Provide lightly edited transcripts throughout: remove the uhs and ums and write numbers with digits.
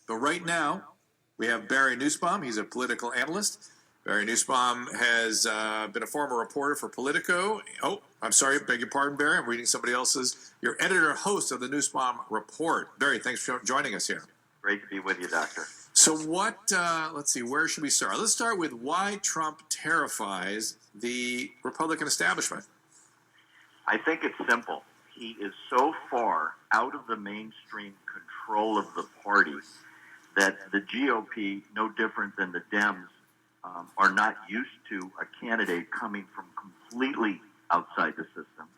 But right now, we have Barry Nussbaum. He's a political analyst. Barry Nussbaum has been a former reporter for Politico. Oh, I'm sorry, beg your pardon, Barry. I'm reading somebody else's. You're editor-host of the Nussbaum Report. Barry, thanks for joining us here. Great to be with you, Doctor. So what, let's see, where should we start? Let's start with why Trump terrifies the Republican establishment. I think it's simple. He is so far out of the mainstream control of the party that the GOP, no different than the Dems, are not used to a candidate coming from completely outside the system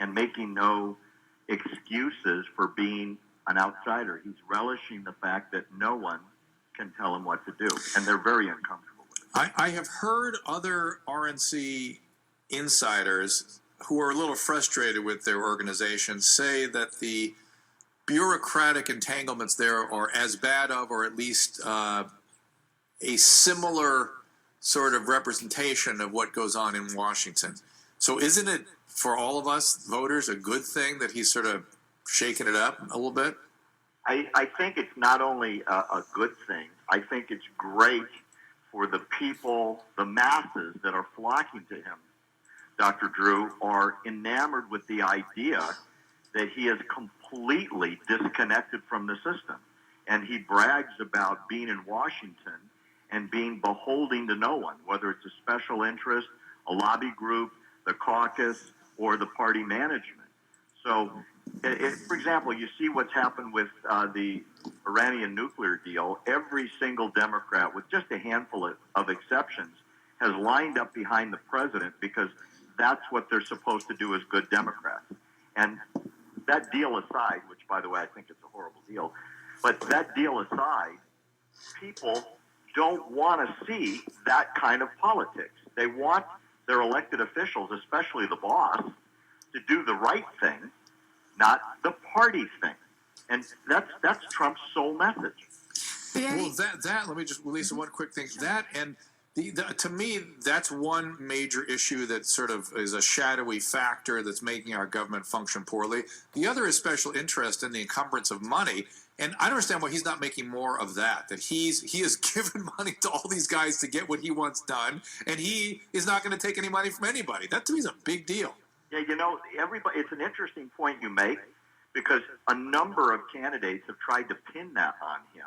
and making no excuses for being an outsider. He's relishing the fact that no one can tell him what to do, and they're very uncomfortable with it. I have heard other RNC insiders who are a little frustrated with their organization say that the bureaucratic entanglements there are as bad of, or at least a similar sort of representation of what goes on in Washington. So isn't it, for all of us voters, a good thing that he's sort of shaking it up a little bit? I think it's not only a good thing, I think it's great for the people, the masses that are flocking to him, Dr. Drew, are enamored with the idea that he is completely disconnected from the system. And he brags about being in Washington and being beholden to no one, whether it's a special interest, a lobby group, the caucus, or the party management. So, for example, you see what's happened with the Iranian nuclear deal. Every single Democrat, with just a handful of exceptions, has lined up behind the president because that's what they're supposed to do as good Democrats. And that deal aside, which, by the way, I think it's a horrible deal, but that deal aside, people don't want to see that kind of politics. They want their elected officials, especially the boss, to do the right thing, not the party thing. And that's Trump's sole message. Well, that let me just release one quick thing. That and to me, that's one major issue that sort of is a shadowy factor that's making our government function poorly. The other is special interest in the encumbrance of money. And I don't understand why he's not making more of that, that he has given money to all these guys to get what he wants done, and he is not going to take any money from anybody. That to me is a big deal. Yeah, you know, it's an interesting point you make, because a number of candidates have tried to pin that on him,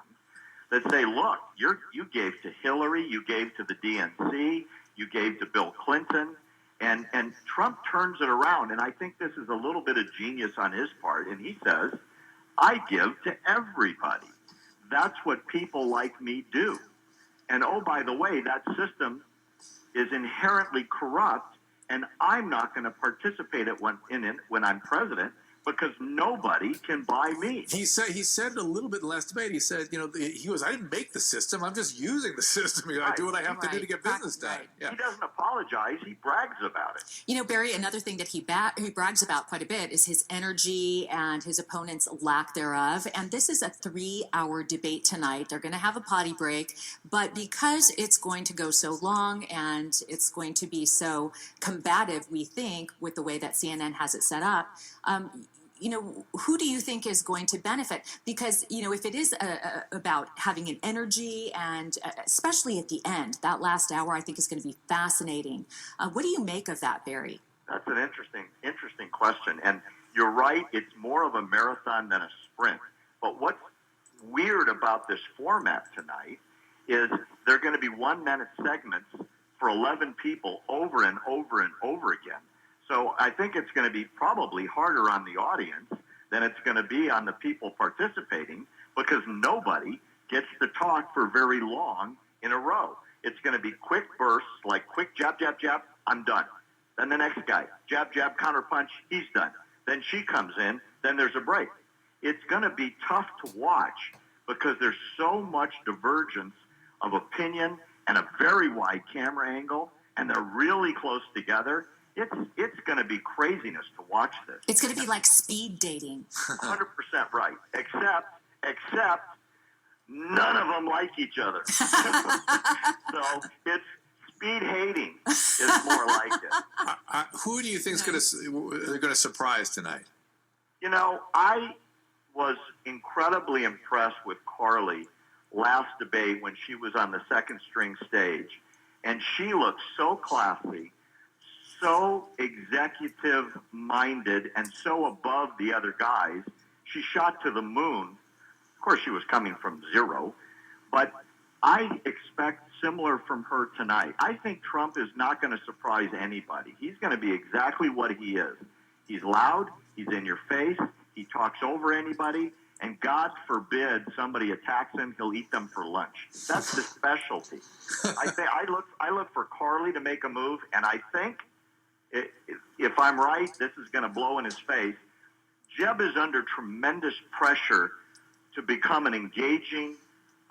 that say, look, you gave to Hillary, you gave to the DNC, you gave to Bill Clinton, and Trump turns it around, and I think this is a little bit of genius on his part, and he says, I give to everybody. That's what people like me do. And oh, by the way, that system is inherently corrupt, and I'm not going to participate in it when I'm president, because nobody can buy me. He said a little bit in the last debate. He said, you know, I didn't make the system. I'm just using the system. I do what I have to do to get business done. Right. Yeah. He doesn't apologize. He brags about it. You know, Barry, another thing that he brags about quite a bit is his energy and his opponent's lack thereof. And this is a 3-hour debate tonight. They're going to have a potty break. But because it's going to go so long and it's going to be so combative, we think, with the way that CNN has it set up, you know, who do you think is going to benefit? Because, you know, if it is about having an energy, and especially at the end, that last hour, I think is going to be fascinating. What do you make of that, Barry? That's an interesting question. And you're right, it's more of a marathon than a sprint. But what's weird about this format tonight is they're going to be 1-minute segments for 11 people over and over and over again. So I think it's going to be probably harder on the audience than it's going to be on the people participating, because nobody gets to talk for very long in a row. It's going to be quick bursts, like quick jab, jab, jab, I'm done. Then the next guy, jab, jab, counter punch, he's done. Then she comes in, then there's a break. It's going to be tough to watch because there's so much divergence of opinion and a very wide camera angle, and they're really close together. It's going to be craziness to watch this. It's going to be like speed dating. 100% right. Except none of them like each other. So it's speed hating is more like it. Who do you think is going to surprise tonight? You know, I was incredibly impressed with Carly last debate when she was on the second string stage, and she looked so classy, so executive-minded, and so above the other guys. She shot to the moon. Of course, she was coming from zero, but I expect similar from her tonight. I think Trump is not going to surprise anybody. He's going to be exactly what he is. He's loud, he's in your face, he talks over anybody, and God forbid somebody attacks him, he'll eat them for lunch. That's his specialty. I look for Carly to make a move, and I think, if I'm right, this is going to blow in his face. Jeb is under tremendous pressure to become an engaging,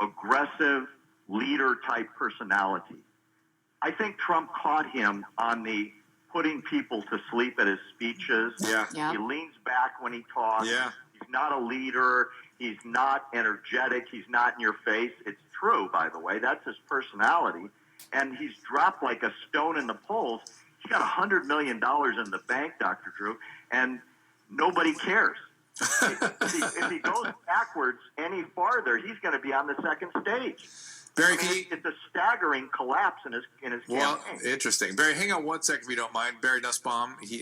aggressive, leader-type personality. I think Trump caught him on the putting people to sleep at his speeches. Yeah. He leans back when he talks. Yeah. He's not a leader. He's not energetic. He's not in your face. It's true, by the way. That's his personality. And he's dropped like a stone in the polls. He's got $100 million in the bank, Dr. Drew, and nobody cares. if he goes backwards any farther, he's going to be on the second stage. Barry, it's a staggering collapse in his campaign. Interesting. Barry, hang on 1 second if you don't mind. Barry Nussbaum, he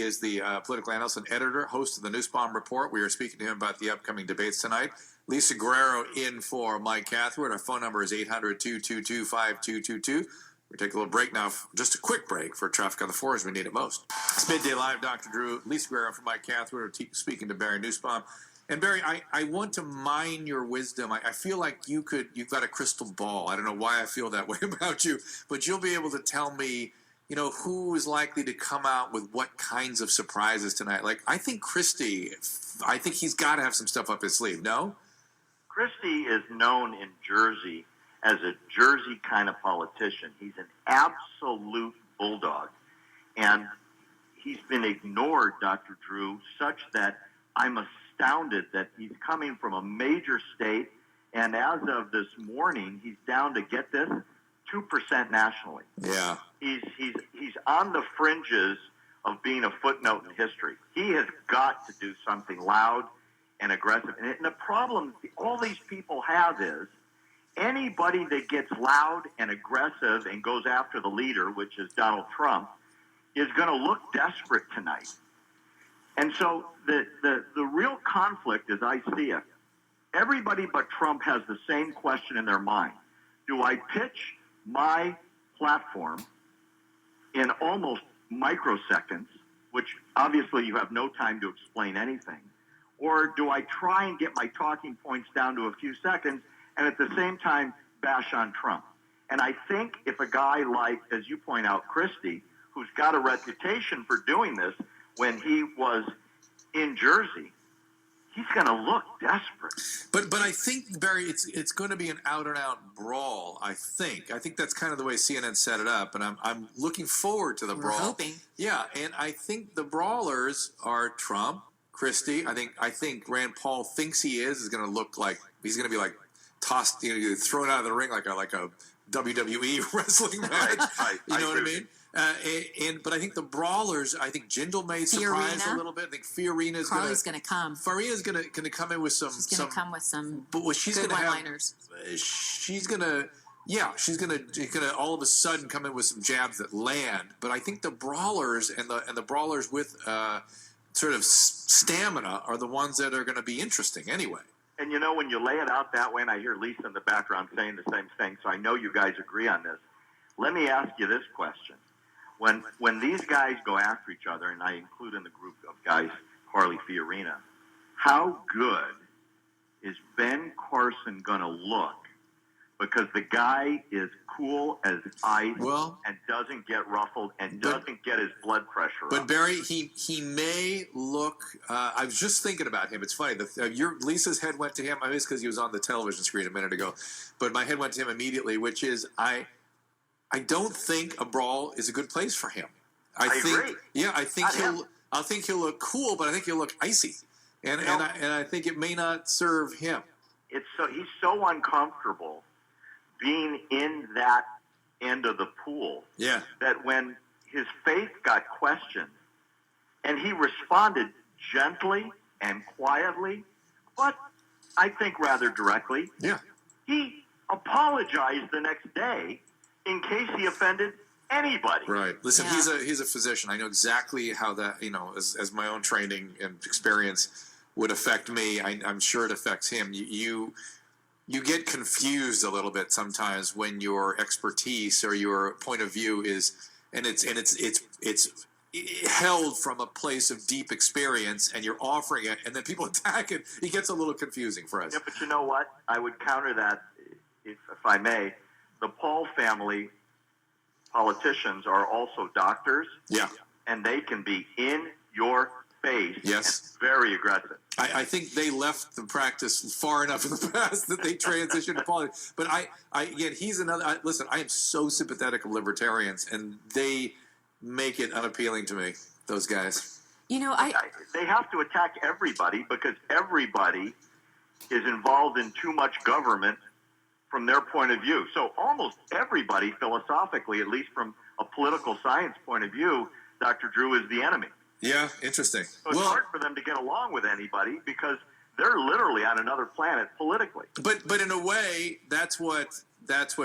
is the political analyst and editor, host of the Nussbaum Report. We are speaking to him about the upcoming debates tonight. Lisa Guerrero in for Mike Cathwood. Our phone number is 800-222-5222. We're taking a little break now, just a quick break for traffic on the four as we need it most. It's Midday Live, Dr. Drew, Lisa Guerrero from Mike Cathwood. We're speaking to Barry Nussbaum. And Barry, I want to mine your wisdom. I feel like you've got a crystal ball. I don't know why I feel that way about you, but you'll be able to tell me, who is likely to come out with what kinds of surprises tonight. Like, I think Christie, he's got to have some stuff up his sleeve, no? Christie is known in Jersey as a Jersey kind of politician. He's an absolute bulldog. And he's been ignored, Dr. Drew, such that I'm astounded that he's coming from a major state, and as of this morning, he's down to, get this, 2% nationally. Yeah. He's on the fringes of being a footnote in history. He has got to do something loud and aggressive. And the problem all these people have is anybody that gets loud and aggressive and goes after the leader, which is Donald Trump, is going to look desperate tonight. And so the real conflict, as I see it, everybody but Trump has the same question in their mind. Do I pitch my platform in almost microseconds, which obviously you have no time to explain anything, or do I try and get my talking points down to a few seconds and at the same time bash on Trump? And I think if a guy like, as you point out, Christie, who's got a reputation for doing this, when he was in Jersey, he's going to look desperate. But I think, Barry, it's going to be an out-and-out brawl, I think. I think that's kind of the way CNN set it up, and I'm looking forward to the brawl. We're hoping. Yeah, and I think the brawlers are Trump, Christie. I think Rand Paul thinks he is going to look like he's going to be like tossed, thrown out of the ring like a WWE wrestling match. You know what I mean? But I think the brawlers, I think Jindal may surprise a little bit. I think Fiorina's Carly's going to come. Fiorina's going to come in with some. She's going to come with some but what she's good going to one-liners. She's going to all of a sudden come in with some jabs that land. But I think the brawlers and the brawlers with sort of stamina are the ones that are going to be interesting anyway. And when you lay it out that way, and I hear Lisa in the background saying the same thing, so I know you guys agree on this. Let me ask you this question. When these guys go after each other, and I include in the group of guys Carly Fiorina, how good is Ben Carson going to look? Because the guy is cool as ice and doesn't get ruffled and doesn't get his blood pressure up. But Barry, he may look. I was just thinking about him. It's funny. Lisa's head went to him. I mean, it's because he was on the television screen a minute ago. But my head went to him immediately, which is I don't think a brawl is a good place for him. I agree. Yeah, I think he'll look cool, but I think he'll look icy, and I think it may not serve him. He's so uncomfortable being in that end of the pool. Yeah. That when his faith got questioned, and he responded gently and quietly, but I think rather directly. Yeah. He apologized the next day in case he offended anybody. Right. Listen, Yeah. he's a physician. I know exactly how that, as my own training and experience would affect me. I'm sure it affects him. You get confused a little bit sometimes when your expertise or your point of view is, and it's held from a place of deep experience, and you're offering it, and then people attack it. It gets a little confusing for us. Yeah, but you know what? I would counter that, if I may. The Paul family politicians are also doctors. Yeah. And they can be in your face. Yes. And very aggressive. I think they left the practice far enough in the past that they transitioned to politics. But again, he's another. Listen, I am so sympathetic of libertarians, and they make it unappealing to me. Those guys. They have to attack everybody because everybody is involved in too much government from their point of view. So almost everybody, philosophically, at least from a political science point of view, Dr. Drew is the enemy. Yeah, interesting. So it's hard for them to get along with anybody because they're literally on another planet politically. But in a way, that's what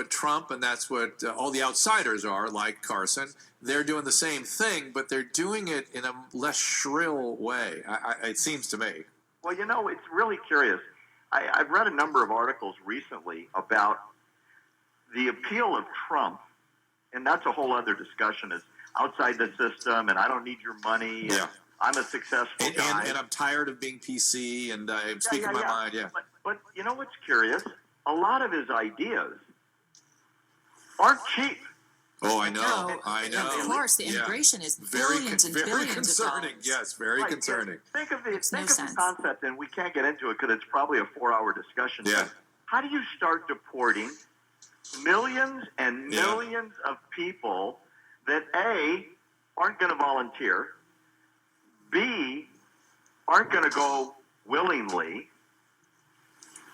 Trump and that's what all the outsiders are, like Carson. They're doing the same thing, but they're doing it in a less shrill way. It seems to me. Well, it's really curious. I've read a number of articles recently about the appeal of Trump, and that's a whole other discussion, is outside the system, and I don't need your money, and I'm a successful guy. And I'm tired of being PC, and I'm speaking my mind, But you know what's curious? A lot of his ideas aren't cheap. Oh, I know. Of course, the immigration is billions and billions concerning. of dollars. Yes, very concerning. Think of the sense. concept, and we can't get into it because it's probably a 4-hour discussion. Yeah. But how do you start deporting millions and millions of people that A, aren't going to volunteer, B, aren't going to go willingly,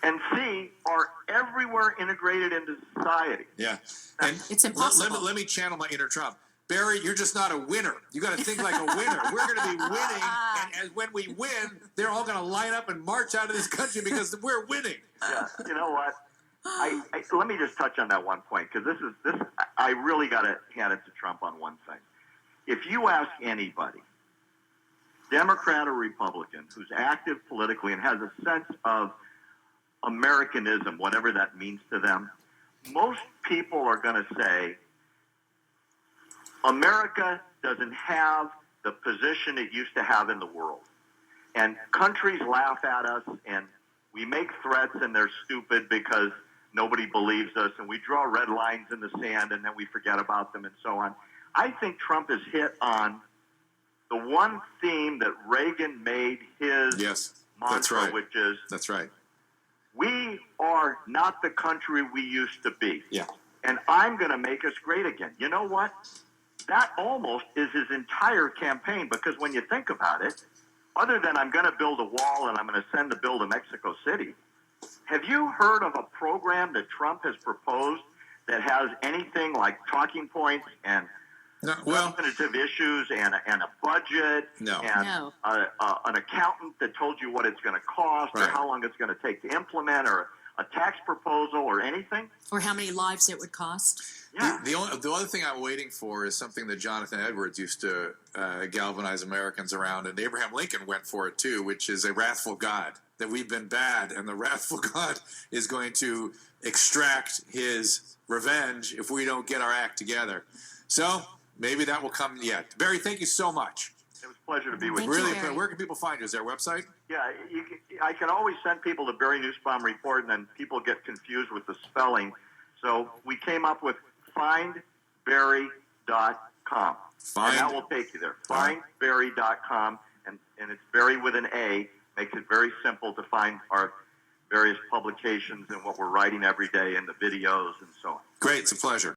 and C, are everywhere integrated into society? Yeah. And It's impossible. Let me channel my inner Trump. Barry, you're just not a winner. You got to think like a winner. We're going to be winning, and when we win, they're all going to line up and march out of this country because we're winning. Yeah. You know what? Let me just touch on that one point because this. I really got to hand it to Trump on one thing. If you ask anybody, Democrat or Republican, who's active politically and has a sense of Americanism, whatever that means to them, most people are going to say America doesn't have the position it used to have in the world. And countries laugh at us, and we make threats, and they're stupid because nobody believes us, and we draw red lines in the sand, and then we forget about them, and so on. I think Trump has hit on the one theme that Reagan made his mantra, that's right. which is, that's right. We are not the country we used to be. Yeah. And I'm going to make us great again. You know what? That almost is his entire campaign, because when you think about it, other than I'm going to build a wall and I'm going to send the bill to Mexico City, have you heard of a program that Trump has proposed that has anything like talking points and substantive issues and a budget and an accountant that told you what it's going to cost or how long it's going to take to implement or a tax proposal or anything? Or how many lives it would cost? Yeah. The other thing I'm waiting for is something that Jonathan Edwards used to galvanize Americans around, and Abraham Lincoln went for it too, which is a wrathful God, that we've been bad, and the wrathful God is going to extract his revenge if we don't get our act together. So maybe that will come yet. Barry, thank you so much. It was a pleasure to be with you. Really, where can people find you? Is there a website? Yeah, I can always send people to Barry Nussbaum Report, and then people get confused with the spelling. So we came up with findbarry.com. And that will take you there. Findbarry.com, and it's Barry with an A. Makes it very simple to find our various publications and what we're writing every day and the videos and so on. Great, it's a pleasure.